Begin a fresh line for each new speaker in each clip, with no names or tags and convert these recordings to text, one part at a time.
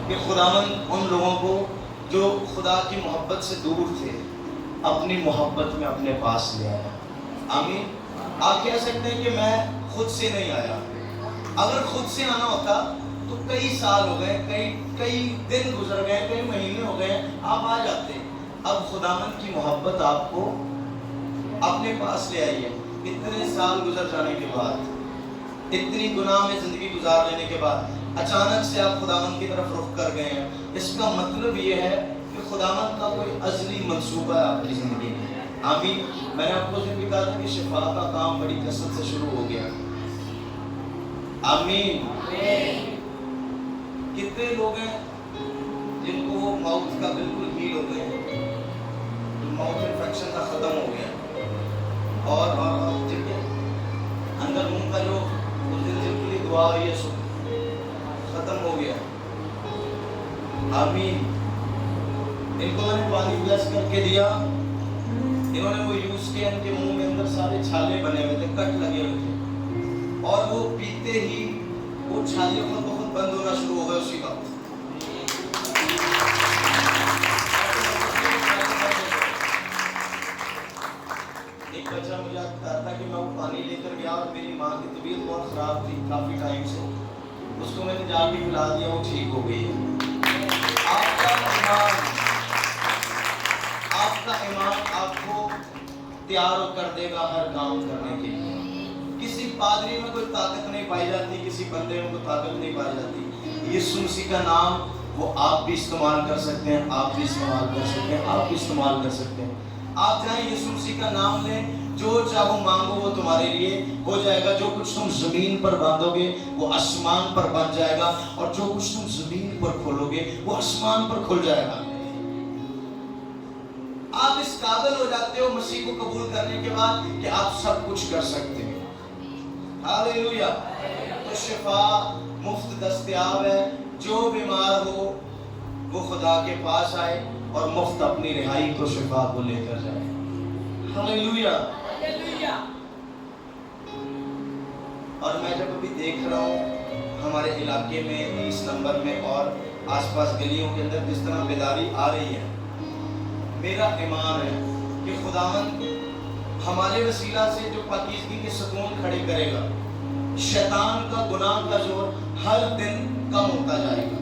کہ خداوند ان لوگوں کو جو خدا کی محبت سے دور تھے اپنی محبت میں اپنے پاس لے آیا. آمین. آپ کہہ سکتے ہیں کہ میں خود سے نہیں آیا. اگر خود سے آنا ہوتا تو کئی سال ہو گئے, کئی دن گزر گئے, کئی مہینے ہو گئے, آپ آ جاتے. اب خداوند کی محبت آپ کو اپنے پاس لے آئی ہے. اتنے سال گزر جانے کے بعد, اتنی گناہ میں زندگی گزار لینے کے بعد اچانک سے آپ خداوند کی طرف رخ کر گئے ہیں. اس کا مطلب یہ ہے کہ خداوند کا کوئی ازلی منصوبہ ہے آپ کی زندگی میں. آمین. میں نے آپ کو بھی کہا تھا کہ شفا کا کام بڑی کثرت سے شروع ہو گیا. آمین. کتنے لوگ ہیں جن کو وہ ماؤتھ کا بالکل ہیل ہو گئے ہیں, ماؤتھ انفیکشن کا ختم ہو گیا, اور ٹھیک ہے, اندر منہ کا جو دل کے لیے دعا ہوئی ہے سب ختم ہو گیا. آمین. ان کو میں نے پانی بلیس کر کے دیا, انہوں نے وہ یوز کیا, ان کے منہ میں اندر سارے چھالے بنے ہوئے تھے, کٹ لگے ہوئے تھے, اور وہ پیتے ہی وہ چھالے خود بخود بند ہونا شروع ہو گئے اسی وقت. ایک بچہ مجھے بتاتا تھا کہ میں وہ پانی لے کر گیا اور میری ماں کی طبیعت بہت خراب تھی کافی ٹائم سے, اس کو میں نے جا کے پلا دیا, وہ ٹھیک ہو گئی ہے. آپ کا ایمان آپ کو تیار کر دے گا ہر کام کرنے کے لیے. کسی پادری میں کوئی طاقت نہیں پائی جاتی, کسی بندے میں کوئی طاقت نہیں پائی جاتی. یسوع مسیح کا نام وہ آپ بھی استعمال کر سکتے ہیں, آپ بھی استعمال کر سکتے ہیں, آپ بھی استعمال کر سکتے ہیں. آپ جائیں یسوع مسیح کا نام لیں, جو چاہو مانگو وہ تمہارے لیے ہو جائے گا. جو کچھ تم زمین پر باندھو گے وہ آسمان پر بن جائے گا, اور جو کچھ تم زمین پر کھولو گے وہ آسمان پر کھل جائے گا. آپ اس قابل ہو جاتے ہو مسیح کو قبول کرنے کے بعد کہ آپ سب کچھ کر سکتے ہیں. ہاللویہ. تو شفا مفت دستیاب ہے. جو بیمار ہو وہ خدا کے پاس آئے اور مفت اپنی رہائی کو شفا کو لے کر جائے. ہاللویہ. اور میں جب ابھی دیکھ رہا ہوں ہمارے علاقے میں 20 نمبر میں اور آس پاس گلیوں کے اندر جس طرح بیداری آ رہی ہے, میرا ایمان ہے کہ خداوند ہمارے وسیلہ سے جو پاکیزگی کے ستون کھڑے کرے گا, شیطان کا گناہ کا زور ہر دن کم ہوتا جائے گا.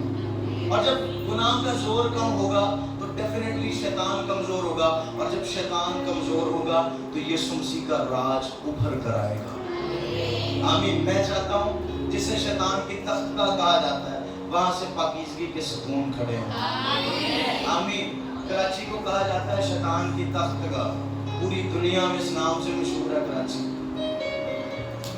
اور جب گناہ کا زور کم ہوگا تو ڈیفینیٹلی شیطان کمزور ہوگا, اور جب شیطان کمزور ہوگا تو یسوع مسیح کا راج ابھر کر آئے گا. آمین. میں چاہتا ہوں جسے شیطان کی تخت کا کہا جاتا ہے وہاں سے پاکیزگی کے ستون کھڑے ہوں. آمین. کراچی کو کہا جاتا ہے شیطان کی تخت کا, پوری دنیا میں اس نام سے مشہور ہے کراچی.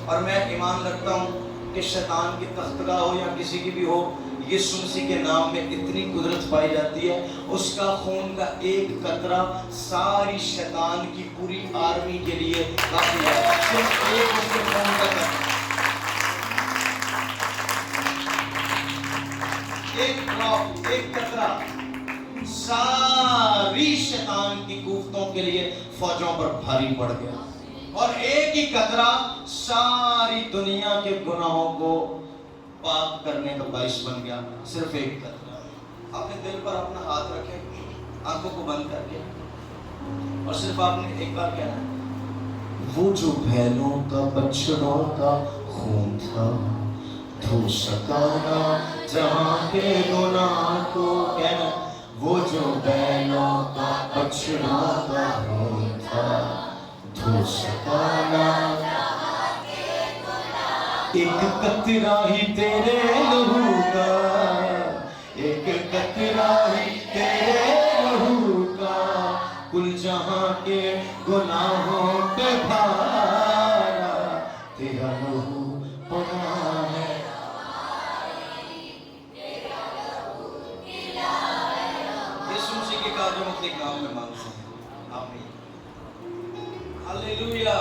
اور میں ایمان رکھتا ہوں کہ شیطان کی تخت کا ہو یا کسی کی بھی ہو, یسوع مسیح کے نام میں اتنی قدرت پائی جاتی ہے, اس کا خون کا ایک قطرہ ساری شیطان کی پوری آرمی کے لیے کافی ہے. صرف ایک اس کے خون کا قطرہ, ایک ڈراپ, ایک قطرہ ساری شیطان کی کوفتوں کے لیے فوجوں پر بھاری پڑ گیا. اور ایک ہی قطرہ ساری دنیا کے گناہوں کو پاک کرنے کا باعث بن گیا. صرف ایک قطرہ. اپنے دل پر اپنا ہاتھ رکھیں, آنکھوں کو بند کر کے, اور صرف آپ نے ایک بار کہنا ہے, وہ جو بھیڑوں کا بچڑوں کا خون تھا دھو سکا نہ جہاں کے گناہ کو. کہنا وہ جو بیلوں کا بچڑا کا خون تھا دھو سکا نہ, ایک قطرہ ہی تیرے لہو کا, ایک قطرہ ہی تیرے لہو کا, کل جہاں کے گناہوں پہ بھارا تیرا لہو پڑا ہے. مطلق نام میں مانگتے ہیں. آمین. ہاللویہ.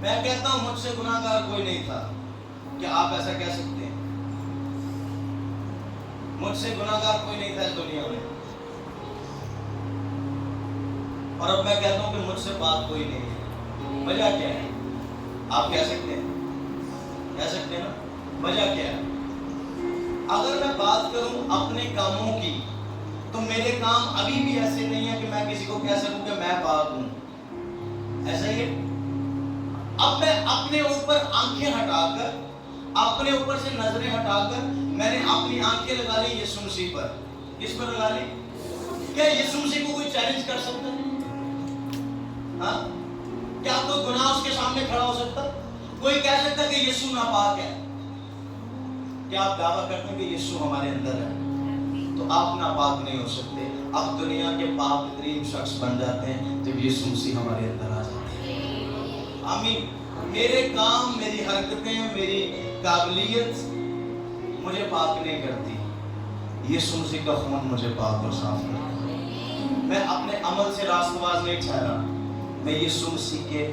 میں کہتا ہوں مجھ سے گناہگار کوئی نہیں تھا. کیا آپ ایسا کہہ سکتے ہیں؟ مجھ سے گناہگار کوئی نہیں تھا اس دنیا میں, اور اب میں کہتا ہوں کہ مجھ سے بات کوئی نہیں ہے. وجہ کیا ہے؟ آپ کہہ سکتے ہیں, کہہ سکتے ہیں نا. وجہ کیا ہے؟ अगर मैं बात करूं अपने कामों की, तो मेरे काम अभी भी ऐसे नहीं है कि मैं किसी को कह सकूं कि मैं पाक हूं। ऐसा ही है। अब मैं अपने ऊपर आंखें हटाकर, अपने ऊपर से नजरें हटाकर, मैंने अपनी आंखें लगा ली यीशु मसीह पर। किस पर लगा ली? क्या यीशु मसीह को कोई चैलेंज कर सकता है? हाँ? क्या कोई गुनाह उसके सामने खड़ा हो सकता? कोई कह सकता कि यीशु नापाक है? क्या आप दावा करते हैं कि यीशु हमारे अंदर है, तो आप नापाक नहीं हो सकते। आप दुनिया के पाक तरीन शख्स बन जाते हैं जब यीशु मसीह हमारे अंदर आ जाते हैं। आमीन। मेरे काम, मेरी हरकतें, मेरी काबिलियत मुझे पाक नहीं करती, यीशु मसीह का खून मुझे पाक और साफ करता है। मैं अपने अमल से रास्तबाज नहीं ठहरा, मैं यीशु मसीह के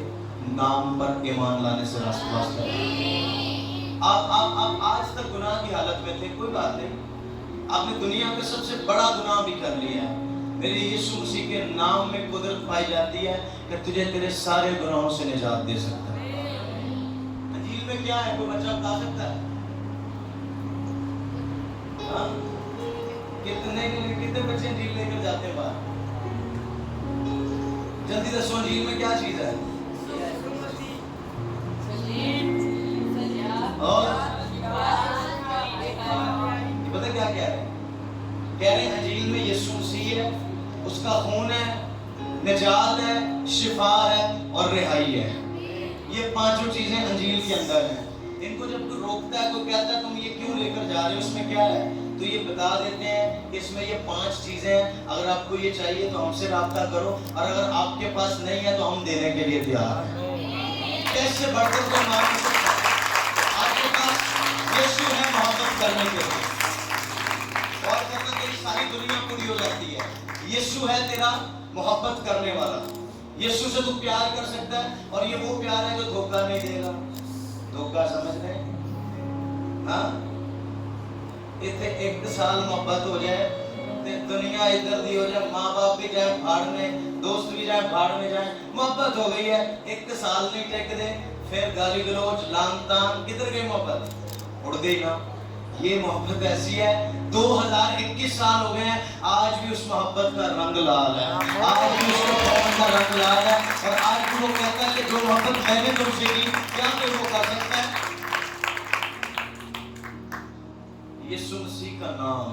नाम पर ईमान लाने से रास्तबाज ठहरा। आप आज तक गुनाह की हालत में थे, कोई बात नहीं, आपने दुनिया का सबसे बड़ा गुनाह भी कर लिया। मेरे यीशु मसीह के नाम में कुदरत पाई जाती है कि तुझे तेरे सारे गुनाहों से निजात दे सकता है। अंजील में क्या है, कोई बच्चा बता सकता है? हाँ? कितने बच्चे अंजील लेकर जाते हैं बाहर? जल्दी दसो, अंजील में क्या चीज है? और पता क्या कह रहे हैं? कह रहे हैं अंजील में यीशु मसीह है, उसका खून है, निजात है, शिफा है और रिहाई है। ये पांचों चीजें अंजील के अंदर हैं। इनको जब कोई रोकता है, कोई कहता है तुम ये क्यों लेकर जा रहे हो, इसमें क्या है, तो ये बता देते हैं कि इसमें ये 5 चीजें हैं, अगर आपको ये चाहिए तो हमसे राब्ता करो, और अगर आपके पास नहीं है तो हम देने के लिए तैयार हैं। कैसे बढ़कर कोई मांग सकता है? आपके पास यीशु है मोहब्बत करने के लिए, और कहता तेरी सारी दुनिया पूरी हो जाती है। यीशु है तेरा मोहब्बत करने वाला, यीशु से तू प्यार कर सकता है, और ये वो प्यार है जो धोखा नहीं देगा। धोखा समझ रहे हैं? हाँ, इतने 1 साल मोहब्बत हो जाए तो दुनिया इधर दी हो जाए, माँ बाप भी जाए भाड़ में, दोस्त भी जाए भाड़ में जाए, मोहब्बत हो गई है, 1 साल नहीं टेक दे, फिर गाली गलौज लान तान, किधर गई मोहब्बत? उड़ गई ना। ये मोहब्बत ऐसी है, 2021 साल हो गए हैं, आज भी उस मोहब्बत का रंग लाल है, आज भी उसके प्यार का रंग लाल है, और आज भी वो कहता है कि जो मोहब्बत मैंने तुमसे की, क्या कोई वो कर सकता है? यीशु मसीह का नाम,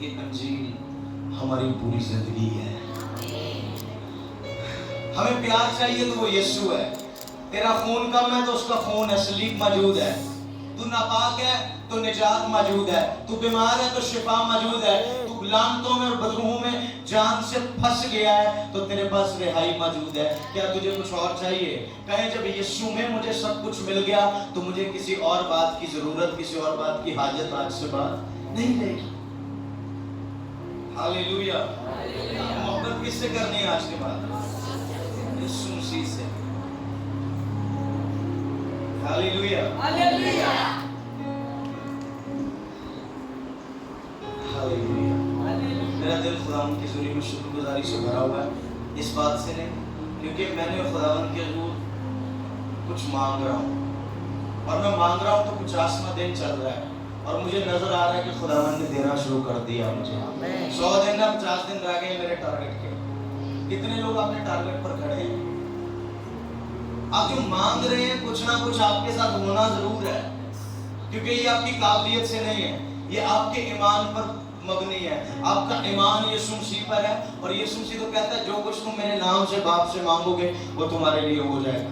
ये अंजील हमारी पूरी जिंदगी है। हमें प्यार चाहिए तो वो यीशु है। तेरा खून कम है तो उसका खून है, सलीब मौजूद है। तू नापाक है तो निजात मौजूद है। तू बीमार है तो शिफा मौजूद है। तू लानतों में और बदबू में जान से फंस गया है तो तेरे पास रिहाई मौजूद है। क्या तुझे कुछ और चाहिए? कहे जब यीशु में मुझे सब कुछ मिल गया तो मुझे किसी और बात की जरूरत, किसी और बात की हाजत आज से बात नहीं रहेगी। हालेलुया। मोहब्बत किससे करनी है आज के बाद? यीशु मसीह से। हालेलुया। हालेलुया। हालेलुया। मेरा दिल खुदावंद की हुजूरी में शुक्रगुजारी से भरा हुआ है, इस बात से नहीं क्योंकि मैंने खुदावंद के हुजूर कुछ मांग रहा हूँ, और मैं मांग रहा हूँ तो 50वां दिन चल रहा है और मुझे नजर आ रहा है कि खुदावंद ने देना शुरू कर दिया मुझे। 100 दिन ना 50 दिन रह गए मेरे टारगेट के। कितने लोग अपने टारगेट पर खड़े हैं? आप जो मांग रहे हैं कुछ ना कुछ आपके साथ होना जरूर है, क्योंकि ये आपकी काबिलियत से नहीं है, ये आपके ईमान पर मबनी है। आपका ईमान यीशु मसीह पर है, और यीशु मसीह तो कहता है जो कुछ तुम मेरे नाम से बाप से मांगोगे वो तुम्हारे लिए हो जाएगा।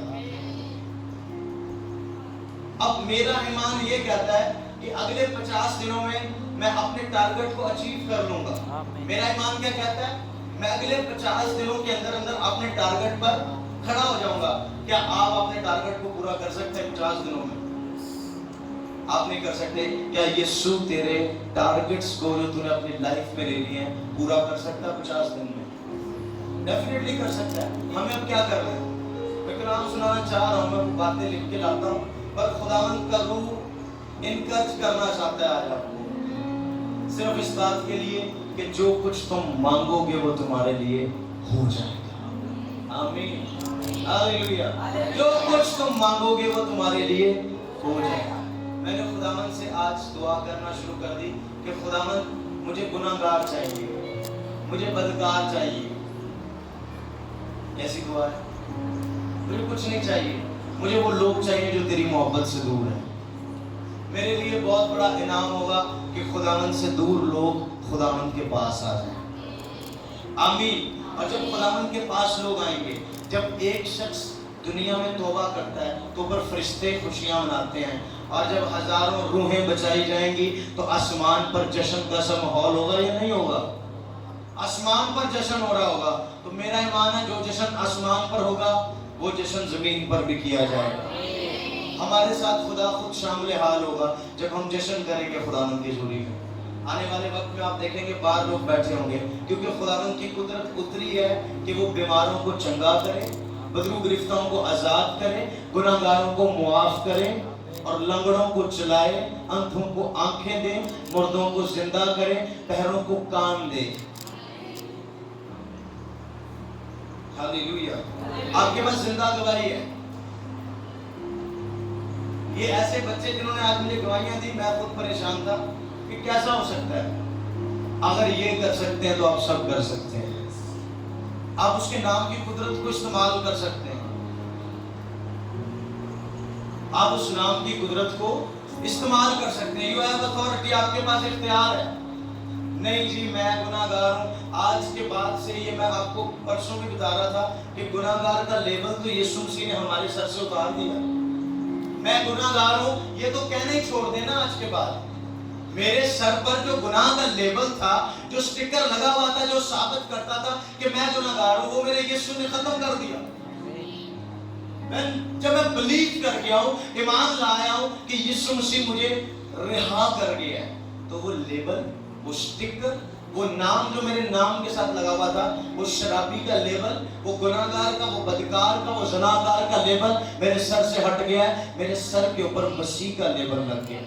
अब मेरा ईमान ये कहता है कि अगले 50 दिनों में मैं अपने टारगेट को अचीव कर लूंगा। मेरा ईमान क्या कहता है? मैं अगले 50 दिनों के अंदर अंदर अपने टारगेट पर खड़ा हो जाऊंगा। क्या आप अपने टारगेट को पूरा कर सकते हैं 50 दिनों में? आप नहीं कर सकते। क्या यीशु तेरे टारगेट्स को जो तूने अपनी लाइफ में ले लिए हैं पूरा कर सकता है 50 दिन में? डेफिनेटली कर सकता है। हमें अब क्या कर रहे हैं? मैं कलाम सुनाना चाह रहा हूँ, मैं बातें लिख के लाता हूँ, पर खुदावंद का रूह इनकरेज करना चाहता है आज आपको, सिर्फ इस बात के लिए कि जो कुछ तुम मांगोगे वो तुम्हारे लिए हो जाएगा। आमीन। हालेलुया। जो कुछ तुम मांगोगे वो तुम्हारे लिए हो जाएगा। میں نے خداوند سے آج دعا کرنا شروع کر دی کہ خداوند مجھے گناہگار چاہیے، مجھے بدکار چاہیے. ایسی دعا ہے. مجھے کچھ نہیں چاہیے، مجھے وہ لوگ چاہیے جو تیری محبت سے دور ہیں. میرے لیے بہت بڑا انعام ہوگا کہ خداوند سے دور لوگ خداوند کے پاس آ جائیں. آمین. اور جب خداوند کے پاس لوگ آئیں گے، جب ایک شخص دنیا میں توبہ کرتا ہے تو پر فرشتے خوشیاں مناتے ہیں، اور جب ہزاروں روحیں بچائی جائیں گی تو آسمان پر جشن کا سا ماحول ہوگا یا نہیں ہوگا؟ آسمان پر جشن ہو رہا ہوگا. تو میرا ایمان ہے جو جشن آسمان پر ہوگا وہ جشن زمین پر بھی کیا جائے گا. ہمارے ساتھ خدا خود شامل حال ہوگا جب ہم جشن کریں گے خداوند کی حضوری میں. آنے والے وقت میں آپ دیکھیں گے باہر لوگ بیٹھے ہوں گے، کیونکہ خداوند کی قدرت اتری ہے کہ وہ بیماروں کو چنگا کرے، بدرو گرفتوں کو آزاد کرے، گناہگاروں کو معاف کرے، اور لنگڑوں کو چلائے، اندھوں کو آنکھیں دے، مردوں کو زندہ کرے، بہروں کو کان دے. ہالیلویا. آپ کے پاس زندہ گواہی ہے. یہ ایسے بچے جنہوں نے آج مجھے گواہیاں دی، میں خود پریشان تھا کہ کیسا ہو سکتا ہے. اگر یہ کر سکتے ہیں تو آپ سب کر سکتے ہیں. آپ اس کے نام کی قدرت کو استعمال کر سکتے ہیں. آپ اس نام کی قدرت کو استعمال کر سکتے ہیں. You have authority. آپ کے پاس اختیار ہے. نہیں جی میں گناہگار ہوں. آج کے بعد سے یہ میں آپ کو پرسوں بھی بتا رہا تھا کہ گناہگار کا لیبل تو یسوع مسیح نے ہمارے سر سے اتار دیا. میں گناہگار ہوں یہ تو کہنا ہی چھوڑ دینا. آج کے بعد میرے سر پر جو گناہ کا لیبل تھا، جو سٹکر لگا ہوا تھا، جو ثابت کرتا تھا کہ میں گناہگار ہوں، وہ میرے یسوع نے ختم کر دیا. جب میں بلیو کر گیا ہوں، ایمان لایا ہوں کہ یسوع مسیح مجھے رہا کر گیا ہے، تو وہ لیبل، وہ سٹکر، وہ نام جو میرے نام کے ساتھ لگا ہوا تھا، وہ شرابی کا لیبل، وہ گناہگار کا، وہ بدکار کا، وہ زناکار کا لیبل میرے سر سے ہٹ گیا ہے. میرے سر کے اوپر مسیح کا لیبل لگ گیا.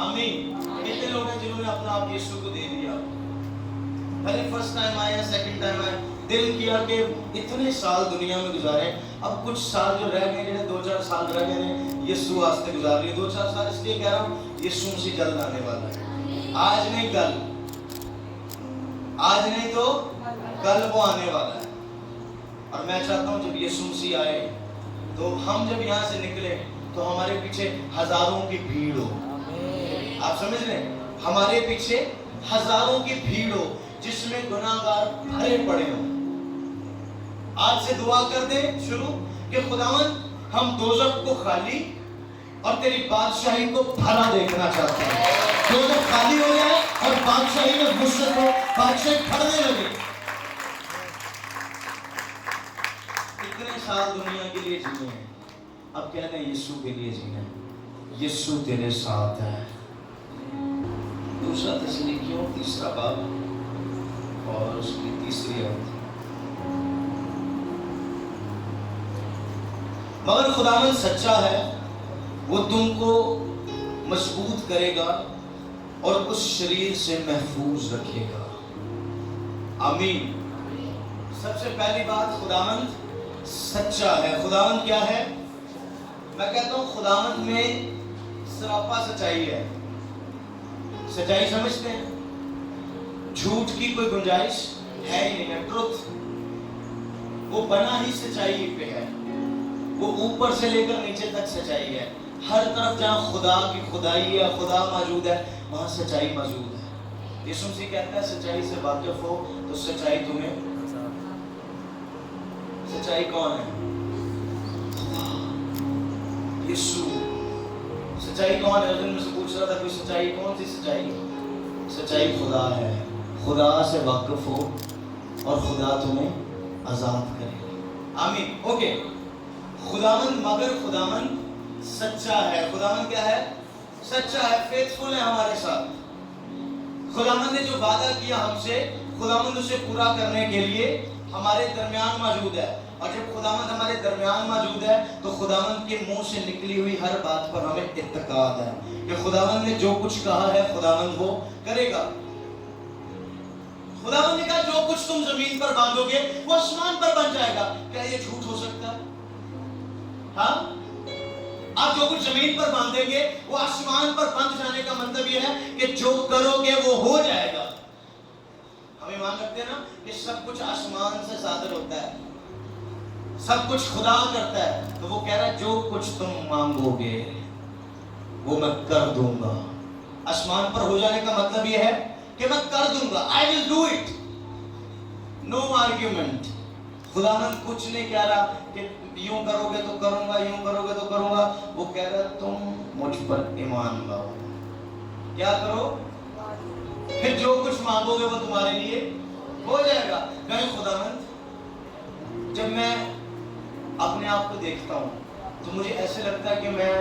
آمین. کتنے لوگ ہیں جنہوں نے اپنا آپ یسوع کو دے دیا؟ پہلے فرسٹ ٹائم آیا، سیکنڈ ٹائم آیا، دل کیا کہ اتنے سال دنیا میں گزارے، اب کچھ سال جو رہ گئے، جنہیں 2-4 سال رہ گئے ہیں، یسوع واسطے گزار لیے. 2-4 سال اس لیے کہہ رہا ہوں، یسوع مسیح جلد آنے والا ہے. آج نہیں کل، آج نہیں تو کل وہ آنے والا ہے. اور میں چاہتا ہوں جب یسوع مسیح آئے تو ہم جب یہاں سے نکلے تو ہمارے پیچھے ہزاروں کی بھیڑ ہو. آپ سمجھ رہے ہیں؟ ہمارے پیچھے ہزاروں کی بھیڑ ہو جس میں گناہگار بھرے پڑے ہوں. آج سے دعا کر دیں شروع کہ خداوند ہم دوزخ کو خالی اور تیری بادشاہی کو بھرا دیکھنا چاہتے ہیں. دوزخ خالی ہو جائے اور بادشاہی میں وسعت ہو، بادشاہی بھرنے لگے. اتنے سال دنیا کے لیے جیے ہیں، اب کہتے ہیں یسوع کے لیے جینا. یسوع تیرے ساتھ ہے. دوسرا تسلیکیوں 3 باب اور اس کی 3 آیت. مگر خداوند سچا ہے، وہ تم کو مضبوط کرے گا اور اس شریر سے محفوظ رکھے گا. آمین. سب سے پہلی بات، خداوند سچا ہے. خداوند کیا ہے؟ میں کہتا ہوں خداوند میں سراپا سچائی ہے. سچائی سمجھتے ہیں؟ جھوٹ کی کوئی گنجائش ہے ہی نہیں ہے. ٹروتھ وہ بنا ہی سچائی پہ ہے. وہ اوپر سے لے کر نیچے تک سچائی ہے. ہر طرف جہاں خدا کی خدائی ہے، خدا موجود ہے، وہاں سچائی موجود ہے. یسوع مسیح کہتا ہے سچائی سے واقف ہو تو سچائی تمہیں. سچائی کون ہے؟ یسوع. سچائی کون ہے؟ اس دن میں سے پوچھ رہا تھا کوئی سچائی کون سی سچائی؟ سچائی خدا ہے. خدا سے واقف ہو اور خدا تمہیں آزاد کرے. آمین. اوکے. خداوند، مگر خداوند سچا ہے. خداوند کیا ہے؟ سچا ہے. فیتھفل ہے ہمارے ساتھ. خداوند نے جو وعدہ کیا ہم سے، خداوند اسے پورا کرنے کے لیے ہمارے درمیان موجود ہے. اور جب خداوند ہمارے درمیان موجود ہے تو خداوند کے منہ سے نکلی ہوئی ہر بات پر ہمیں اعتقاد ہے کہ خداوند نے جو کچھ کہا ہے خداوند وہ کرے گا. خداوند نے کہا جو کچھ تم زمین پر باندھو گے وہ آسمان پر بن جائے گا. کیا یہ جھوٹ ہو سکتا ہے؟ ہاں، آپ جو کچھ زمین پر باندھیں گے وہ آسمان پر بندھ جانے کا مطلب یہ ہے کہ جو کرو گے وہ ہو جائے گا. ہم ایمان رکھتے ہیں نا کہ سب کچھ آسمان سے صادر ہوتا ہے, سب کچھ خدا کرتا ہے. تو وہ کہہ رہا ہے جو کچھ تم مانگو گے وہ میں کر دوں گا. آسمان پر ہو جانے کا مطلب یہ ہے کہ میں کر دوں گا. I will do it. No argument. خدا نے کچھ نہیں کہہ رہا کہ یوں کرو گے تو کروں گا, یوں کرو گے تو کروں گا. وہ کہہ رہا تم مجھ پر ایمان لاؤ. کیا کرو؟ پھر جو کچھ مانگو گے وہ تمہارے لیے ہو جائے گا. کہیں خداوند جب میں اپنے آپ کو دیکھتا ہوں تو مجھے ایسے لگتا ہے کہ میں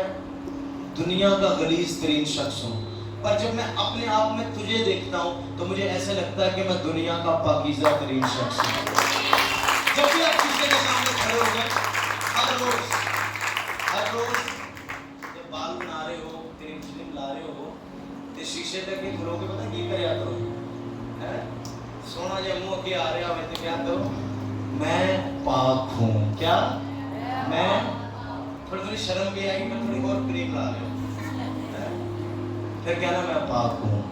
دنیا کا غلیظ ترین شخص ہوں, پر جب میں اپنے آپ میں تجھے دیکھتا ہوں تو مجھے ایسے لگتا ہے کہ میں دنیا کا پاکیزہ ترین شخص ہوں. جب بھی آپ شیشے کے سامنے کھڑے ہو گئے, ہر روز جب بال بنا رہے ہو, کریم شریم لا رہے ہو, تو شیشے تک کے کھلو کے پتہ کی کریا کرو, سونا جب منہ کے آ رہا ہوئے تو کیا کرو, میں پاک ہوں. کیا میں تھوڑی تھوڑی شرم بھی آئی, میں تھوڑی اور کریم لا رہے ہوں, پھر کہنا میں پاک ہوں.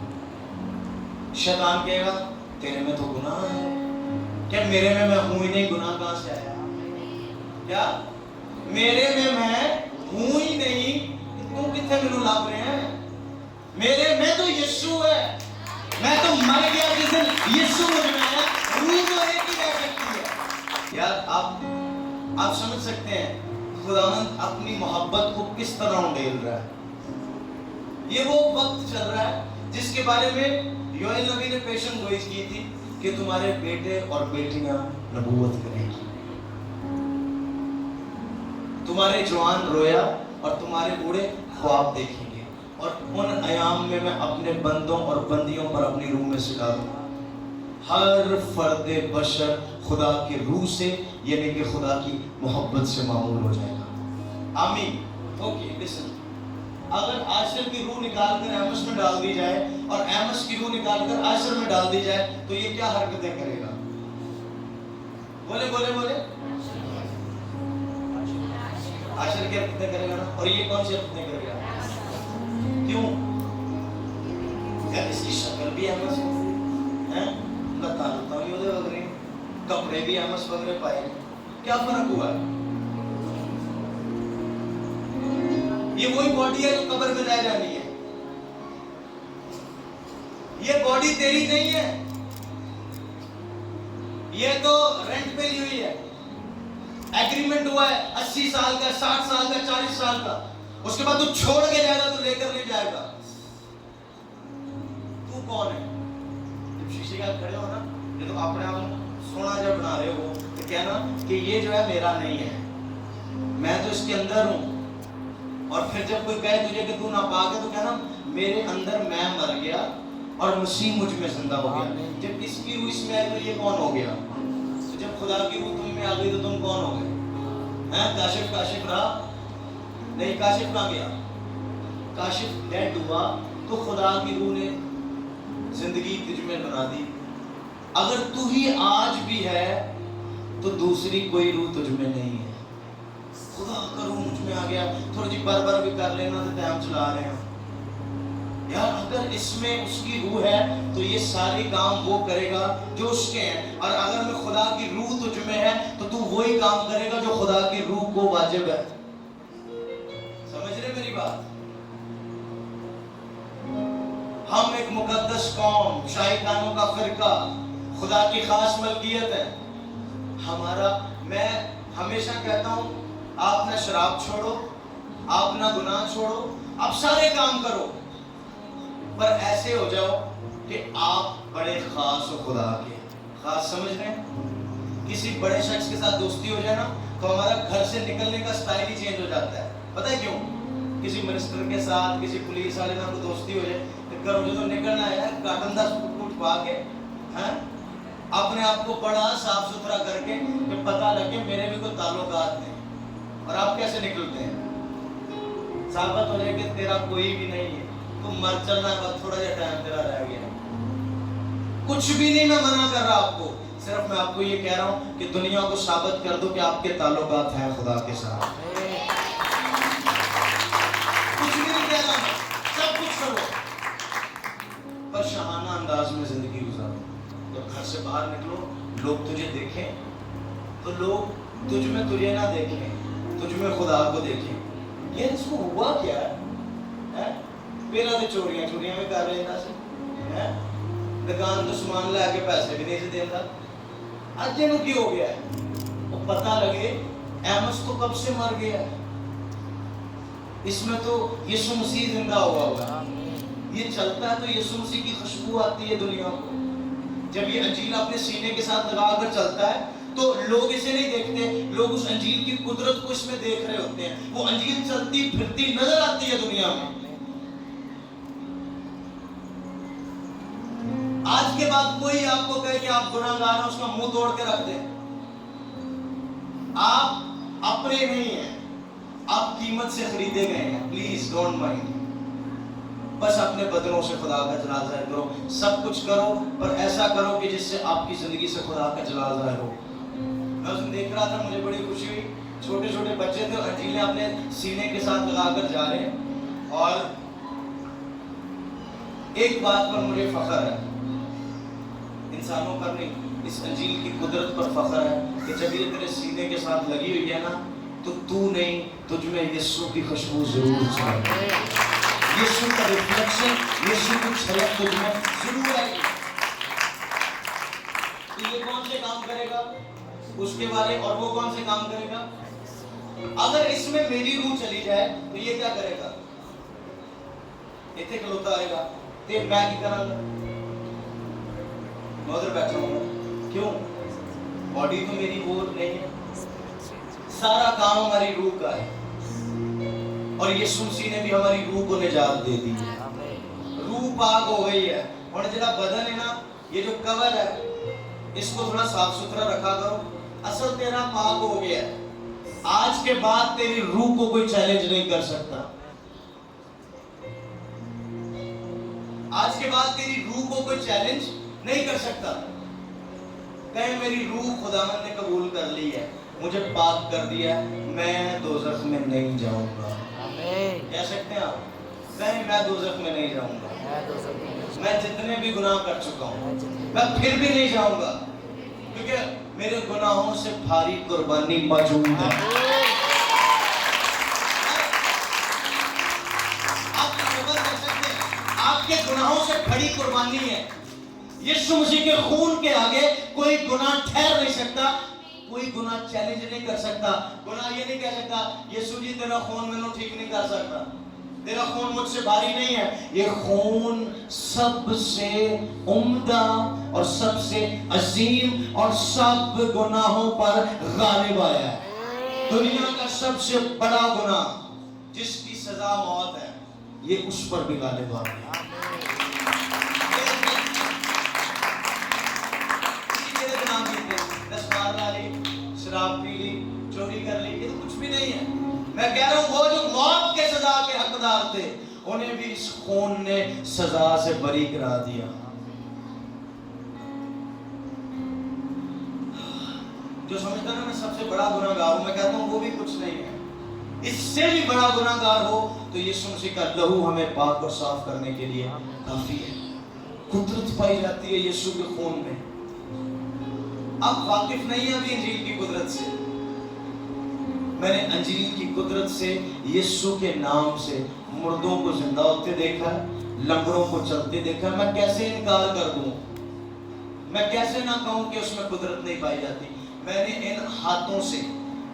شیطان کہے گا تیرے میں تو گناہ ہے. کیا میرے میں ہوں ہی نہیں, گناہ کہاں سے آیا؟ کیا میرے میں ہوں ہی نہیں, تم کتنے منو لاب رہے ہیں؟ میرے میں تو یسوع ہے. میں تو مر گیا جس دن یسوع مجھ میں ہے, روح تو ایک ہی رہ سکتی ہے. یار آپ سمجھ سکتے ہیں خداوند اپنی محبت کو کس طرح اڈیل رہا ہے. یہ وہ وقت چل رہا ہے جس کے بارے میں یوئیل نبی نے پیشن گوئی کی تھی کہ تمہارے بیٹے اور بیٹیاں نبوت کریں گی, تمہارے جوان رویا اور تمہارے بوڑھے خواب دیکھیں گے, اور ان ایام میں میں اپنے بندوں اور بندیوں پر اپنی روح میں سے ڈالوں گا. ہر فرد بشر خدا کی روح سے یعنی کہ خدا کی محبت سے معمول ہو جائے گا. آمین. اوکے لسن, اگر عاشر کی روح نکال کر ایمس میں ڈال دی جائے اور ایمس کی روح نکال کر عاشر میں ڈال دی جائے تو یہ کیا حرکتیں کرے گا؟ بولے بولے بولے. عاشر کی حرکتیں کرے گا نا, اور یہ کون سی حرکتیں کرے گا؟ کیوں؟ یار اس کی شکل بھی ایمس ہے, بتا ہوں یہ وغیرہ کپڑے بھی ایمس وغیرہ پائے, کیا فرق ہوا ہے؟ یہ وہی باڈی ہے جو قبر میں لے جانی ہے. یہ باڈی تیری نہیں ہے, یہ تو رینٹ پہ لی ہوئی ہے. ایگریمنٹ ہوا ہے 80 سال کا, 60 سال کا, 40 سال کا. اس کے بعد تو چھوڑ کے جائے گا تو لے کر نہیں جائے گا. تو کون ہے؟ جب شیشے کے آگے کھڑے ہو نا, یہ تو اپنے آپ سونا جب بنا رہے ہو تو کہنا کہ یہ جو ہے میرا نہیں ہے, میں تو اس کے اندر ہوں. اور پھر جب کوئی کہے تجھے کہ تو ناپاک ہے تو کہنا میرے اندر میں مر گیا اور مسیح مجھ میں زندہ ہو گیا. جب اس کی روح اس میں آئی تو یہ کون ہو گیا؟ تو جب خدا کی روح تم میں آ گئی تو تم کون ہو گئے؟ کاشف رہا نہیں, کاشف کہاں گیا؟ کاشف ڈیڈ ہوا تو خدا کی روح نے زندگی تجھ میں بنا دی. اگر تو ہی آج بھی ہے تو دوسری کوئی روح تجھ میں نہیں ہے. خدا کا روح مجھ میں آ گیا, تھوڑی جی بر بھی کر لینا تو ٹائم چلا رہے ہیں یار. اگر اس میں اس کی روح ہے تو یہ سارے کام وہ کرے گا جو اس کے ہیں, اور اگر میں خدا کی روح تجھ میں ہے تو تو وہی کام کرے گا جو خدا کی روح کو واجب ہے. سمجھ رہے میری بات؟ ہم ایک مقدس قوم, شاہدانوں کا فرقہ, خدا کی خاص ملکیت ہے ہمارا. میں ہمیشہ کہتا ہوں آپ نہ شراب چھوڑو, آپ نہ گناہ چھوڑو, آپ سارے کام کرو, پر ایسے ہو جاؤ کہ آپ بڑے خاص ہو خدا کے. خاص سمجھ رہے ہیں؟ کسی بڑے شخص کے ساتھ دوستی ہو جائے نا تو ہمارا گھر سے نکلنے کا سٹائل ہی چینج ہو جاتا ہے. پتہ ہے کیوں؟ کسی منسٹر کے ساتھ, کسی پولیس والے سے دوستی ہو جائے تو گھر جو تو نکلنا ہے کاٹن دا سوٹ پا کے, اپنے آپ کو بڑا صاف ستھرا کر کے کہ پتہ لگے میرے بھی کوئی تعلقات نہیں. اور آپ کیسے نکلتے ہیں؟ ثابت ہو جائے کہ تیرا کوئی بھی نہیں ہے, تم مر چلنا ہے, بس تھوڑا جا ٹائم تیرا رہ گیا. کچھ بھی نہیں میں منع کر رہا آپ کو, صرف میں آپ کو یہ کہہ رہا ہوں کہ دنیا کو ثابت کر دو کہ آپ کے تعلقات ہیں خدا کے ساتھ. बाहर निकलो, लोग तुझे देखें तो लोग तुझ में तुझे ना देखें, तुझ में खुदा को देखें। ये इसको हुआ क्या है? पहला तो चोरियां भी कर रहे हैं, दुकान तो सामान ला के पैसे भी नहीं से देता। आज इन्हों की हो गया है? वो पता लगे एमस तो कब से मर गया है, इसमें तो यीशु मसीह जिंदा हुआ है। ये चलता है तो यीशु मसीह की खुशबू आती है दुनिया को। जब ये अंजील अपने सीने के साथ लगा कर चलता है तो लोग इसे नहीं देखते, लोग उस अंजील की कुदरत को इसमें देख रहे होते हैं। वो अंजील चलती फिरती नजर आती है दुनिया में। आज के बाद कोई आपको कहे कि आप गुनाहगार हैं, उसका मुंह तोड़ के रख दे। आप अपने नहीं हैं, आप कीमत से खरीदे गए हैं। Please don't mind. बस अपने बदनों से खुदा का जलाल ज़ाहिर करो, सब कुछ करो, पर ऐसा करो कि जिससे आपकी जिंदगी से खुदा का जलाल ज़ाहिर हो। मैं उसमें देख रहा था, मुझे बड़ी खुशी हुई। छोटे छोटे बच्चे थे, अंजीलें अपने सीने के साथ लगाकर जा रहे हैं। और एक बात पर मुझे फख्र है, इंसानों पर नहीं, इस अंजील की कुदरत पर फख्र है कि जब ये तेरे सीने के साथ लगी हुई है ना, तो तू नहीं, तुझ में यीशु की खुशबू जरूर छाएगी। यीशु का रिफ्लेक्शन, यीशु की झलक तुझ में जरूर आएगी। तो ये कौन से काम करेगा? उसके वाले। और वो कौन से काम करेगा? अगर इसमें मेरी रूह चली जाए तो ये क्या करेगा? इतने खलोता आएगा ते मैं की करूंगा, मैं उधर बैठा हूँ। क्यों? बॉडी तो मेरी वो नहीं है, सारा काम हमारी रूह का है। और यीशु मसीह ने भी हमारी रूह को निजात दे दी। रूह पाक हो गई है। और जरा बदन है ना, ये जो कवर है, इसको थोड़ा साफ सुथरा रखा करो। असल तेरा पाक हो गया है। आज के बाद तेरी रूह को कोई चैलेंज नहीं कर सकता। आज के बाद तेरी रूह को कोई चैलेंज नहीं कर सकता। कहे मेरी रूह खुदावंद ने कबूल कर ली है, मुझे पाक कर दिया है, मैं दोज़ख में नहीं जाऊंगा। कह सकते हैं आप? कहीं मैं दोज़ख में नहीं जाऊंगा। मैं जितने भी गुनाह कर चुका हूँ मैं फिर भी नहीं जाऊंगा, क्योंकि मेरे गुनाहों से भारी कुर्बानी मौजूद है। आप तसव्वुर कर सकते हैं, आपके गुनाहों से बड़ी कुर्बानी है। यीशु मसीह के खून के आगे कोई गुनाह ठहर नहीं सकता, कोई गुनाह चैलेंज नहीं कर सकता। गुनाह ये नहीं कह सकता यीशु जी तेरा खून मैंने ठीक नहीं कर सकता, तेरा खून मुझसे भारी नहीं है। ये खून सबसे उम्दा और सबसे अजीम और सब गुनाहों पर गालिब आया है। दुनिया का सबसे बड़ा गुनाह जिसकी सजा मौत है, ये उस पर भी गालिब आ गया। शराब पी ली, चोरी कर ली, ये तो कुछ भी नहीं है। मैं कह रहा हूं वो जो मौत के सजा के हकदार थे, उन्हें भी इस खून ने सजा से बरी करा दिया। जो समझता है मैं सबसे बड़ा गुनाहगार हूं, मैं कहता हूं वो भी कुछ नहीं है। इससे भी बड़ा गुनाहगार हो तो यीशु मसीह का लहू हमें पाक और साफ करने के लिए काफी है। कुदरत पाई जाती है यीशु के खून में। आप वाकिफ नहीं है अभी अंजील की कुदरत से। मैंने अंजील की कुदरत से, यीशु के नाम से मुर्दों को जिंदा होते देखा, लंगड़ों को चलते देखा। मैं कैसे इनकार कर दूं? मैं कैसे ना कहूं कि उसमें कुदरत नहीं पाई जाती? मैंने इन हाथों से,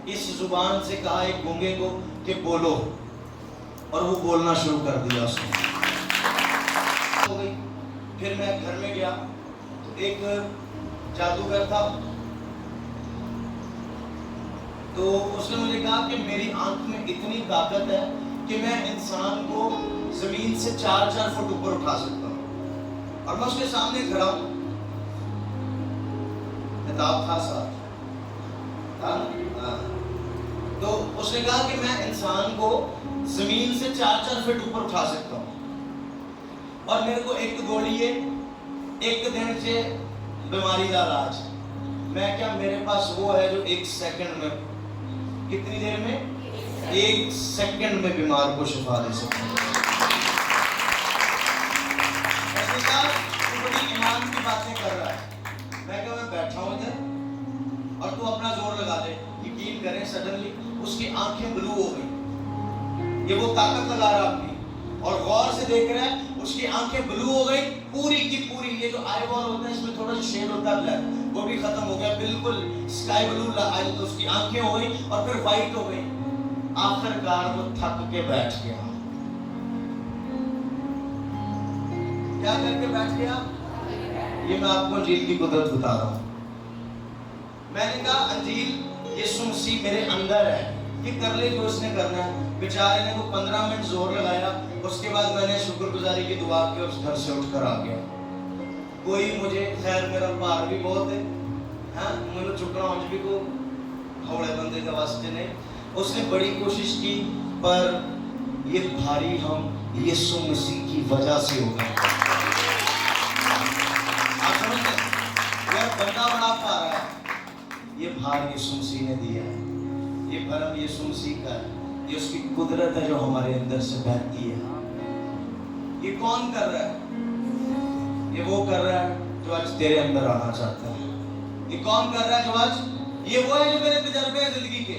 इस जुबान से कहा एक गूंगे को कि बोलो, और वो बोलना शुरू कर दिया उसने। हो गई। फिर मैं घर में गया तो एक जादूगर था, तो उसने मुझे कहा कि मेरी आंख में इतनी ताकत है कि मैं इंसान को जमीन से 4-4 फुट ऊपर उठा सकता हूँ। और मैं उसके सामने खड़ा हूँ, किताब था साथ, तो उसने कहा कि मैं इंसान को जमीन से 4-4 फुट ऊपर उठा सकता हूँ, और मेरे को एक गोली है, एक दिन से बीमारी का इलाज। मैं क्या, मेरे पास वो है जो 1 सेकंड में, कितनी देर में? 1 सेकंड में बीमार को शिफा दे सकता है। बड़ी ईमान की बातें कर रहा है। मैं क्या, मैं सडनली उसकी आंखें ब्लू हो गई। ये वो ताकत लगा रहा अपनी, और गौर से देख रहा है, उसकी आंखें ब्लू हो गई पूरी की पूरी। ये जो आई बॉल होता है इसमें थोड़ा शेड होता है ब्लैक, वो भी खत्म हो गया, बिल्कुल स्काई ब्लू आई, तो उसकी आंखें हो गई और फिर व्हाइट हो गई। आखिरकार वो थक के बैठ गया। क्या करके बैठ गया? ये मैं आपको अंजील की कुदरत बता रहा हूँ। मैंने कहा अंजील यीशु मसीह मेरे अंदर है, ये कर ले जो उसने करना है। बेचारे ने वो 15 मिनट जोर लगाया, उसके बाद मैंने शुक्रगुजारी की दुआ की और उस घर से उठकर आ गया। कोई मुझे, खैर मेरा भार भी बहुत है, हाँ मैंने चुकना आज भी को हौड़े बंदे का वास्ते नहीं। उसने बड़ी कोशिश की, पर ये भारी हम यीशु मसीह की वजह से हो गए। आप समझते हैं? यह बंदा बड़ा पा रहा है, ये भार यीशु मसीह ने दिया है, ये भरम यीशु मसीह का है, ये उसकी कुदरत है जो हमारे अंदर से बहती है। ये कौन कर रहा है? ये वो कर रहा है जो आज तेरे अंदर आना चाहता है। ये कौन कर रहा है जो आज, ये वो है जो मेरे तजर्बे हैं जिंदगी के।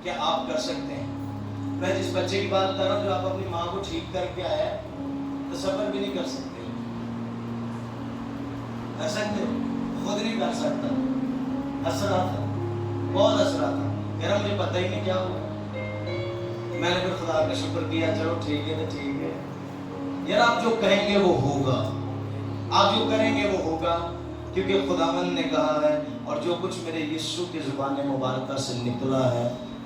क्या आप कर सकते हैं? मैं जिस बच्चे की बात कर रहा हूँ जो आप अपनी माँ को ठीक करके आया, तो सफर भी नहीं कर सकते, कर सकते हो? खुद नहीं कर सकता। हंस रहा था, बहुत हंस रहा था, कह रहा मुझे पता ही नहीं क्या हुआ। मैंने फिर खुदा का शुक्र किया, चलो ठीक है तो ठीक है यार, आप जो कहेंगे वो होगा, आप जो करेंगे वो होगा, क्योंकि खुदावंद ने कहा है, और जो कुछ मेरे यीशु की जुबान मुबारक से निकला है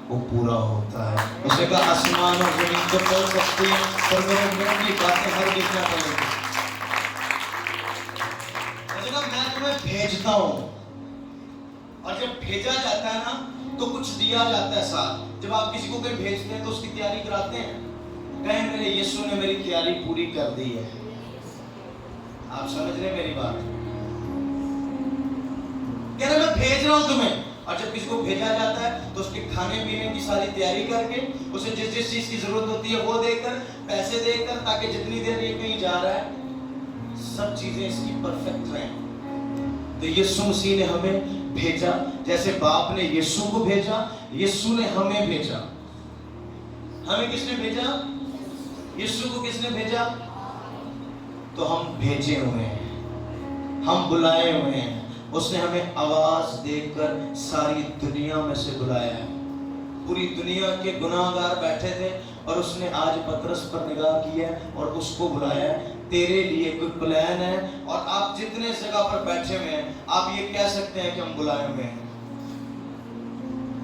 वो पूरा होता है। उसने कहा आसमान और जमीन तो चल सकती है, पर मेरे मुंह की बातें हर कितना चलेगी। मैं तुम्हें भेजता हूँ, और जब भेजा जाता है ना तो कुछ दिया जाता है साथ। जब आप किसी को कहीं भेजते हैं तो उसकी तैयारी कराते हैं, कहें मेरे यीशु ने मेरी तैयारी पूरी कर दी है। आप समझ रहे मेरी बात? कह रहे मैं भेज रहा हूं तुम्हें, और जब किसी को भेजा जाता है तो उसके खाने पीने की सारी तैयारी करके, उसे जिस जिस चीज की जरूरत होती है वो देकर, पैसे देकर, ताकि जितनी देर ये कहीं जा रहा है सब चीजें इसकी परफेक्ट रहें। तो यीशु मसीह ने हमें भेजा, जैसे बाप ने यीशु को भेजा, यीशु ने हमें भेजा। हमें किसने भेजा? यीशु को किसने भेजा? तो हम भेजे हुए हैं, हम बुलाए हुए हैं। उसने हमें आवाज देकर सारी दुनिया में से बुलाया है। पूरी दुनिया के गुनाहगार बैठे थे, और उसने आज पतरस पर निगाह की है और उसको बुलाया है। तेरे लिए कोई प्लान है, और आप जितने जगह पर बैठे हुए हैं, आप ये कह सकते हैं कि हम बुलाए हुए हैं।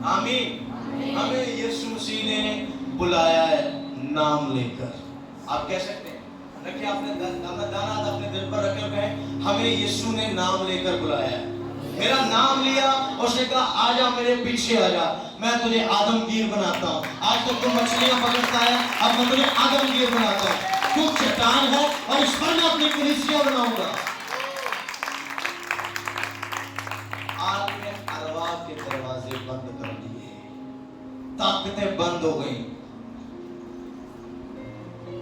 आमीन। हमें यीशु मसीह ने बुलाया है नाम लेकर। आप कह सकते हैं, रखिए आपने दाना अपने दिल पर रखे हुए हैं, हमें यीशु ने नाम लेकर बुलाया है। मेरा नाम लिया, उसने कहा आजा मेरे पीछे आजा, मैं तुझे आदमगीर बनाता हूँ। आज तक तू मछलियां पकड़ता है, अब मैं तुझे आदमगीर बनाता हूँ। तू चट्टान है और इस पर मैं अपनी कलीसिया बनाऊंगा। आज में अरवा के दरवाजे बंद कर दिए, ताकतें बंद हो गई।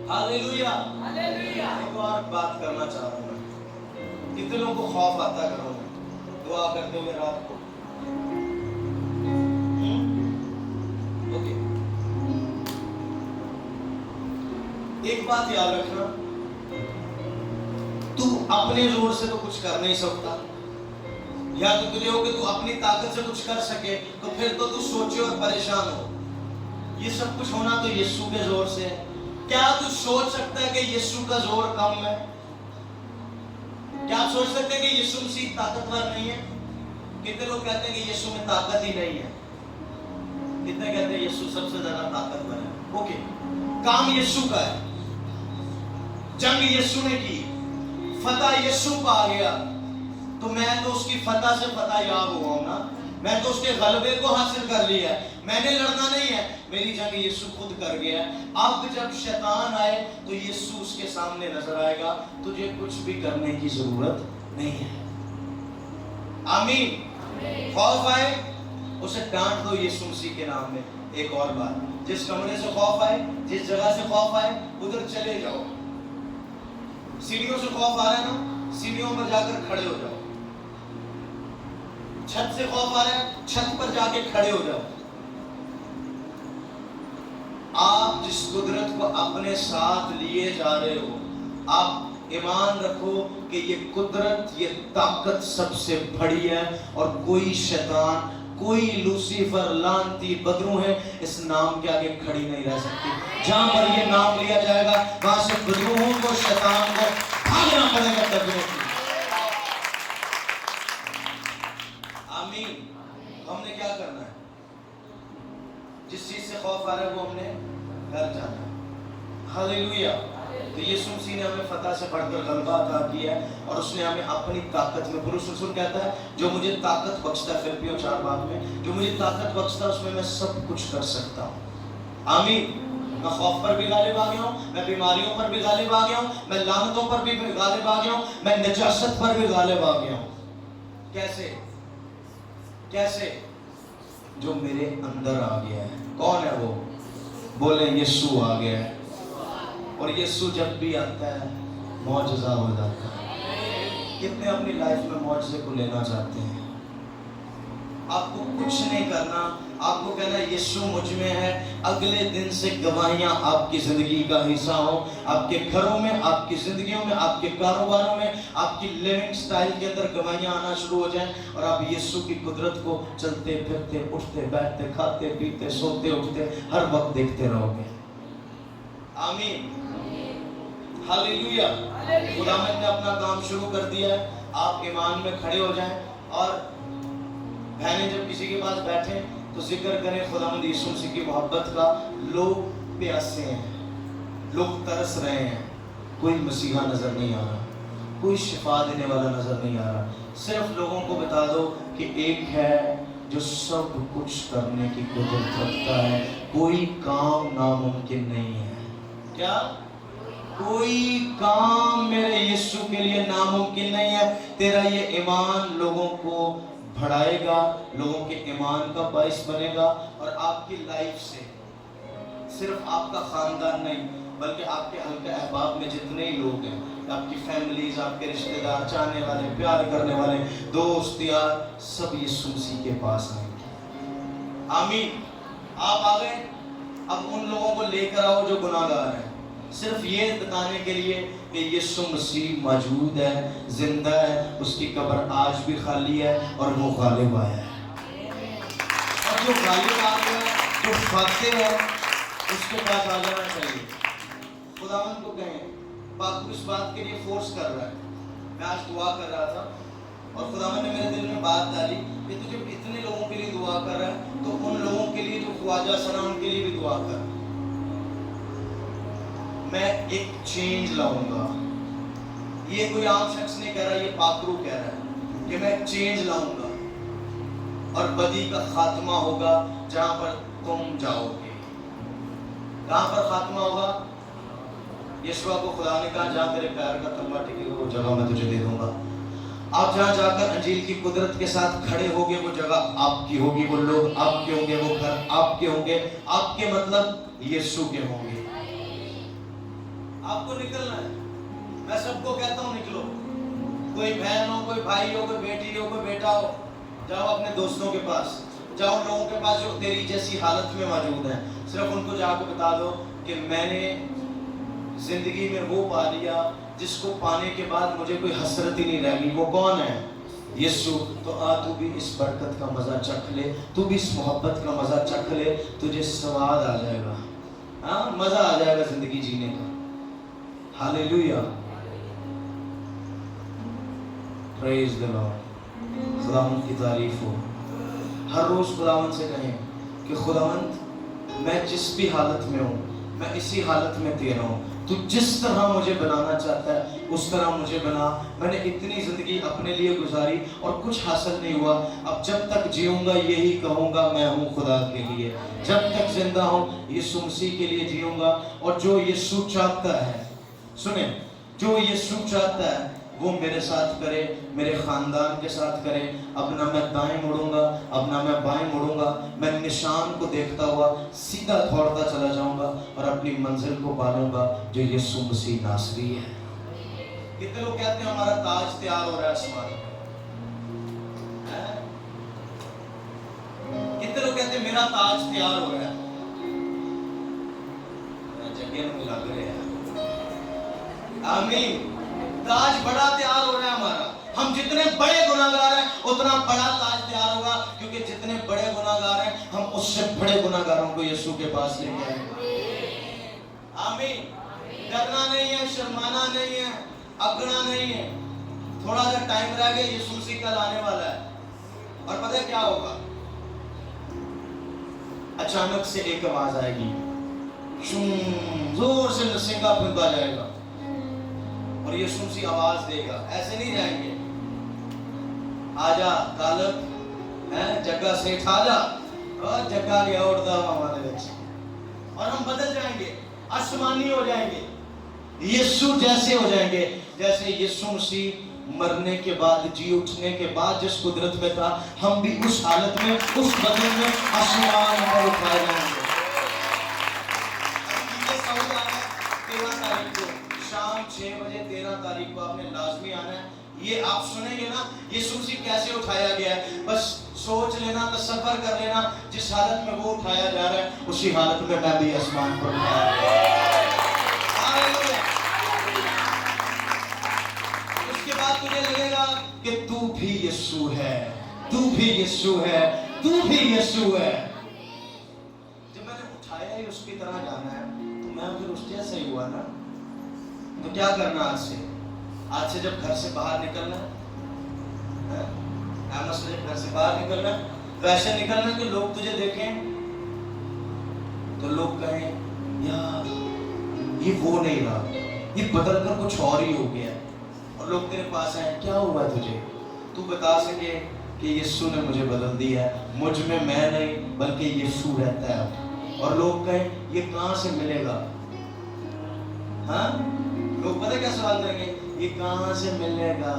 Hallelujah, hallelujah. एक और बात करना चाह रहा हूं मैं। कितने लोगों को खौफ आता करो दुआ करते हुए रात को? ओके, एक बात याद रखना, तू अपने जोर से तो कुछ कर नहीं सकता, या तो तुझे हो कि तू अपनी ताकत से कुछ कर सके, तो फिर तो तू सोचे और परेशान हो। ये सब कुछ होना तो यीशु के जोर से है। क्या तू सोच सकता है कि यीशु का जोर कम है? क्या आप सोच सकते हैं कि यीशु मसीह ताकतवर नहीं है? कितने लोग कहते हैं कि यीशु में ताकत ही नहीं है, कितने कहते हैं यीशु सबसे ज्यादा ताकतवर है। ओके, काम यीशु का है, जंग यीशु ने की, फतह यीशु पा गया, तो मैं तो उसकी फतह से फतह याब हुआ हूं ना, मैं तो उसके गलबे को हासिल कर लिया है। मैंने लड़ना नहीं है, मेरी जंग यीशु खुद कर गया है। अब जब शैतान आए तो यीशु उसके सामने नजर आएगा, तुझे कुछ भी करने की जरूरत नहीं है। आमीन। खौफ आए उसे डांट दो यीशु मसीह के नाम में। एक और बात, जिस कमरे से खौफ आए, जिस जगह से खौफ आए, उधर चले जाओ। सीढ़ियों से खौफ आ रहा है ना, सीढ़ियों पर जाकर खड़े हो जाओ। छत से खौफ आ रहा है, छत पर जाके खड़े हो जाओ। आप जिस कुदरत को अपने साथ लिए जा रहे हो, आप ईमान रखो कि ये कुदरत, ये ताकत सबसे बड़ी है, और कोई शैतान, कोई लूसीफर, लानती, बदरू है, इस नाम के आगे खड़ी नहीं रह सकती। जहां पर ये नाम लिया जाएगा वहां से बदरूहों को, शैतान को भागना पड़ेगा डेफिनेटली। आमीन। हमने क्या करना है? जिस चीज से खौफ आ रहा है वो हमने घर जाना है। हालेलुया। तो यीशु मसीह ने हमें फतह से बढ़कर गलबा अता किया है, और उसने हमें अपनी ताकत में, पुरुष रसूल कहता है, जो मुझे ताकत बख्शता है, फिलिपियों 4:12 में, जो मुझे ताकत बख्शता है उसमें मैं सब कुछ कर सकता हूँ। आमीन। मैं खौफ पर भी गालिब आ गया हूँ, मैं बीमारियों पर भी गालिब आ गया हूँ, मैं लानतों पर भी गालिब आ गया हूँ, मैं नजासत पर भी गालिब आ गया हूँ। कैसे? कैसे? जो मेरे अंदर आ गया है। कौन है वो? बोले यीशु आ गया है। और यीशु जब भी आता है मौजज़ा हो जाता है। कितने अपनी लाइफ में मौजज़े को लेना चाहते हैं? आपको कुछ नहीं करना, आपको कहना यीशु मुझ में है। अगले दिन से गवाहियां आपकी जिंदगी का हिस्सा हो, आपके घरों में, आपकी जिंदगियों में, आपके कारोबारों में, आपकी लिविंग स्टाइल के अंदर गवाहियां आना शुरू हो जाएं, और आप यीशु की कुदरत को चलते फिरते, उठते बैठते, खाते पीते, सोते उठते हर वक्त देखते रहोगे। आमीन। हालेलुया। खुदावंद ने अपना काम शुरू कर दिया है। आप ईमान में खड़े हो जाएं, और बहनें जब किसी के पास बैठे तो जिक्र करें खुदावंद यीशु मसीह की मोहब्बत का। लोग प्यासे हैं, लोग तरस रहे हैं, कोई मसीहा नजर नहीं आ रहा, कोई शिफा देने वाला नजर नहीं आ रहा। सिर्फ लोगों को बता दो कि एक है जो सब कुछ करने की कुदरत रखता है, कोई काम नामुमकिन नहीं है। क्या? कोई काम मेरे यीशु के लिए नामुमकिन नहीं है। तेरा ये ईमान लोगों को बढ़ाएगा, लोगों के ईमान का बाइस बनेगा, और आपकी लाइफ से सिर्फ आपका खानदान नहीं, बल्कि आपके हल्के अहबाब में जितने ही लोग हैं, आपकी फैमिलीज, आपके रिश्तेदार, चाहने वाले, प्यार करने वाले, दोस्त यार, सब यीशु मसीह के पास आएंगे। आमीन। आप आ गए, अब उन लोगों को लेकर आओ जो गुनाहगार हैं, सिर्फ ये बताने के लिए कि यीशु मसीह मौजूद है, जिंदा है, उसकी कब्र आज भी खाली है, और वो गालिब आया है। और जो गालिब आ गया है, जो फातेह है, उसके पास आ जाना चाहिए। खुदावंद को कहें, पाक इस बात के लिए फोर्स कर रहा है। मैं आज दुआ कर रहा था, और खुदावंद ने मेरे दिल में बात डाली कि तू जब इतने लोगों के लिए दुआ कर रहा है, तो उन लोगों के लिए जो ख्वाजा सलाम के लिए भी दुआ कर। मैं एक चेंज लाऊंगा। ये कोई आम शख्स नहीं कह रहा, ये पाकरू कह रहा है कि मैं एक चेंज लाऊंगा, और बदी का खात्मा होगा जहां पर तुम जाओगे। कहां पर खात्मा होगा? यीशुआ को खुदा ने कहा, जहां तेरे पैर का तलवा टिकेगा वो जगह मैं तुझे दे दूंगा। आप जहां जाकर अंजील की कुदरत के साथ खड़े होगे, वो जगह आपकी होगी, वो लोग आपके होंगे, वो घर आपके होंगे। आपके मतलब यीशु के होंगे। आपको निकलना है। मैं सबको कहता हूँ निकलो। कोई बहन हो, कोई भाई हो, कोई बेटी हो, कोई बेटा हो, जाओ अपने दोस्तों के पास, जाओ लोगों के पास जो तेरी जैसी हालत में मौजूद हैं। सिर्फ उनको जाकर बता दो कि मैंने जिंदगी में वो पा लिया जिसको पाने के बाद मुझे कोई हसरत ही नहीं रहेगी। वो कौन है? यीशु। तो आ तू भी इस बरकत का मजा चख ले, तू भी इस मोहब्बत का मजा चख ले, तुझे स्वाद आ जाएगा। हाँ, मजा आ जाएगा जिंदगी जीने का। हालेलुया। Praise the Lord. खुदावंद की तारीफ हो। हर रोज खुदावंद से कहें कि खुदावंद, मैं जिस भी हालत में हूँ, मैं इसी हालत में तेरा हूँ। तू जिस तरह मुझे बनाना चाहता है उस तरह मुझे बना। मैंने इतनी जिंदगी अपने लिए गुजारी और कुछ हासिल नहीं हुआ। अब जब तक जीऊंगा यही कहूँगा, मैं हूँ खुदा के लिए। जब तक जिंदा हूँ यीशु मसीह के लिए जीऊंगा। और जो यीशु चाहता है, सुने, जो यीशु चाहता है वो मेरे साथ करे, मेरे खानदान के साथ करे। अब ना मैं दाएं मुड़ूंगा, अब ना मैं बाएं मुड़ूंगा। मैं निशान को देखता हुआ सीधा दौड़ता चला जाऊंगा और अपनी मंजिल को पालूंगा जो यीशु मसीह नासरी है। कितने लोग कहते हैं हमारा ताज तैयार हो रहा है आसमान में, کتنے لوگ کہتے ہیں میرا تاج تیار ہو رہا ہے؟ جگہ میں لگ رہے ہیں. آمین. تاج بڑا تیار ہو رہا ہے ہمارا. ہم جتنے بڑے گناہگار ہیں اتنا بڑا تاج تیار ہوگا, کیونکہ جتنے بڑے گناہگار ہیں ہم اس سے بڑے گناہگاروں کو یسوع کے پاس لے کے آئیں گے. آمین. ڈرنا نہیں ہے, شرمانا نہیں ہے, اگنا نہیں ہے. تھوڑا سا ٹائم رہ گیا, یسوع مسیح کل آنے والا ہے. اور پتہ ہے کیا ہوگا؟ اچانک سے ایک آواز آئے گی, زور سے نسنگا پھونکا جائے گا اور یسوع مسیح آواز دے گا. ایسے نہیں جائیں گے, آجا طالب جگہ سے آجا, اور جگہ گیا اڑتا ہمارے بچے, اور ہم بدل جائیں گے, آسمانی ہو جائیں گے, یسوع جیسے ہو جائیں گے جیسے یسوع مسیح مرنے کے بعد, جی اٹھنے کے بعد جس قدرت میں تھا, ہم بھی اس حالت میں, اس بدن میں آسمان پر اٹھائے جائیں گے. 13 تاریخ کو شام 6 بجے 13 تاریخ کو آپ نے لازمی آنا ہے. یہ آپ سنیں گے نا یسوع مسیح کیسے اٹھایا گیا ہے, بس سوچ لینا, تصور کر لینا, جس حالت میں وہ اٹھایا جا رہا ہے اسی حالت میں میں بھی آسمان پر اٹھایا. اس کے بعد تجھے لگے گا کہ تو بھی یسوع ہے, تو بھی یسوع ہے, تو بھی یسوع ہے. جب میں نے اٹھایا ہی اس کی طرح جانا ہے تو میں پھر اس جیسا ہی ہوا نا. تو کیا کرنا آج سے جب گھر سے باہر نکلنا ہے, جب گھر سے باہر نکلنا تو ایسے نکلنا کہ لوگ تجھے دیکھیں تو لوگ کہیں یار یہ وہ نہیں رہا, یہ بدل کر کچھ اور ہی ہو گیا. اور لوگ تیرے پاس آئیں, کیا ہوا تجھے, تو بتا سکے کہ یسوع نے مجھے بدل دیا ہے, مجھ میں میں نہیں بلکہ یسوع رہتا ہے. اور لوگ کہیں یہ کہاں سے ملے گا. ہاں, لوگ پتہ کیا سوال کریں گے, یہ کہاں سے ملے گا,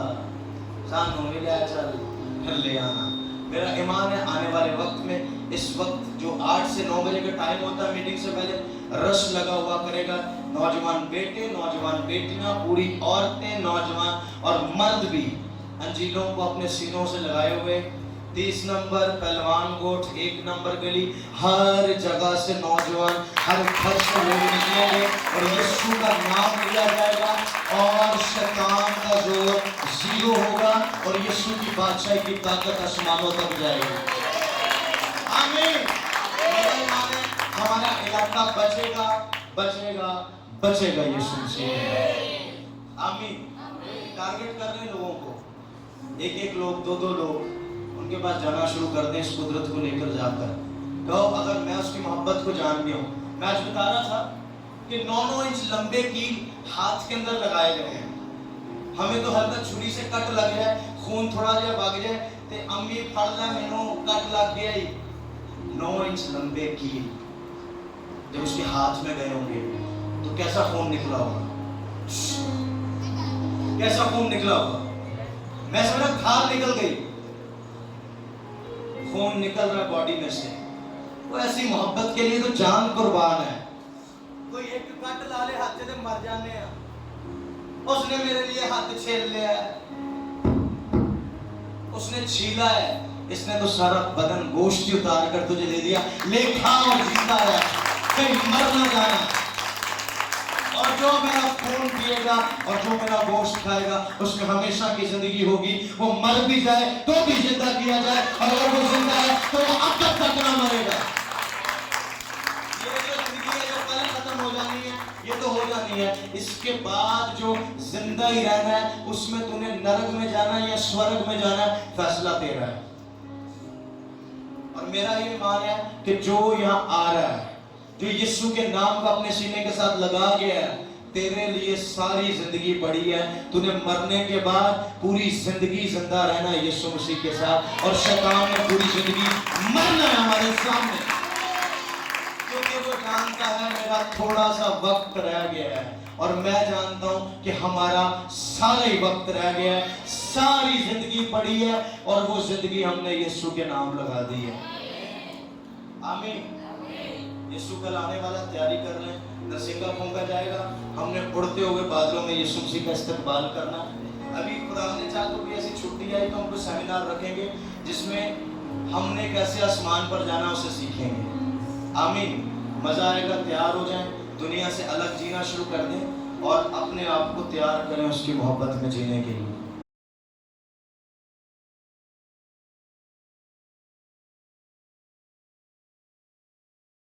سانو ملے, چل لے آنا. میرا ایمان ہے آنے والے وقت میں, اس وقت جو 8 سے 9 بجے کا ٹائم ہوتا ہے میٹنگ سے پہلے, رش لگا ہوا کرے گا. نوجوان بیٹے, نوجوان بیٹیاں, بوڑھی عورتیں, نوجوان اور مرد بھی انجیلوں کو اپنے سینوں سے لگائے ہوئے. 30 نمبر پہلوان گوٹھ, 1 نمبر گلی, ہر جگہ سے نوجوان, ہر گھر سے لوگ نکلیں گے اور یسوع کا نام لیا جائے گا اور شیطان کا زور زیرو ہوگا اور یسوع کی بادشاہی کی طاقت آسمانوں تک جائے گی. آمین. ہمارا علاقہ بچے گا, بچے گا, بچے گا یسوع مسیح. آمین. ٹارگٹ کر لیں لوگوں کو, ایک لوگ, دو لوگ, ان کے پاس جانا شروع کر دیں, اس قدرت کو لے کر جا کر کہو اگر میں اس کی محبت کو جان گیا ہوں. میں آج بتا رہا تھا کہ 9 انچ لمبے کیل ہاتھ کے اندر لگائے گئے ہیں. ہمیں تو ہلکا چھری سے کٹ لگ جائے, خون تھوڑا جا بھاگ جائے تے امی پھڑ لے مینوں کٹ لگ گیا ہی. 9 انچ لمبے کیل جب اس کے ہاتھ میں گئے ہوں گے تو کیسا خون نکلا ہوگا, کیسا خون نکلا ہوگا. میں سمجھا کھال نکل گئی, خون نکل رہا باڈی میں سے. وہ ایسی محبت کے لیے تو جان قربان ہے. کوئی ایک کٹ لا لے ہاتھ سے مر جانے ہیں. اس نے میرے لیے ہاتھ چھیل لیا ہے, اس نے چھیلا ہے, اس نے تو سارا بدن گوشت اتار کر تجھے دے دیا, لے کھا اور زندہ رہ, کہیں مر نہ جانا. اور جو میرا خون پیے گا اور جو میرا گوشت کھائے گا اس میں ہمیشہ کی زندگی ہوگی. وہ مر بھی جائے تو بھی زندہ کیا جائے, اور اگر وہ زندہ ہے تو وہ اب تک نہ مرے گا. یہ جو زندگی ہے جو کل ختم ہو جانی ہے یہ تو ہو جانی ہے, اس کے بعد جو زندہ ہی رہنا ہے اس میں تو نے نرک میں جانا ہے یا سورگ میں جانا ہے, فیصلہ تیرا ہے. اور میرا یہ ایمان ہے کہ جو یہاں آ رہا ہے, جو یسوع کے نام کو اپنے سینے کے ساتھ لگا گیا ہے, تیرے لیے ساری زندگی پڑی ہے. تو نے مرنے کے بعد پوری زندگی زندہ رہنا ہے یسوع مسیح کے ساتھ, اور شیطان نے پوری زندگی مرنا ہے ہمارے سامنے, کیونکہ وہ جانتا ہے میرا تھوڑا سا وقت رہ گیا ہے اور میں جانتا ہوں کہ ہمارا سارا ہی وقت رہ گیا ہے, ساری زندگی پڑی ہے اور وہ زندگی ہم نے یسوع کے نام لگا دی ہے. آمین. یسوع کل آنے والا, تیاری کر لیں, نسنگا پھونکا جائے گا, ہم نے اڑتے ہوئے بادلوں میں یسوع مسیح کا استقبال کرنا. ابھی خدا نے چاہا تو بھی ایسی چھٹی آئی تو ہم کو سیمینار رکھیں گے جس میں हमने कैसे आसमान पर जाना उसे सीखेंगे। आमीन। मज़ा आएगा। तैयार हो जाएं, दुनिया से अलग जीना शुरू कर दें और अपने आप को तैयार करें उसकी मोहब्बत में जीने के लिए।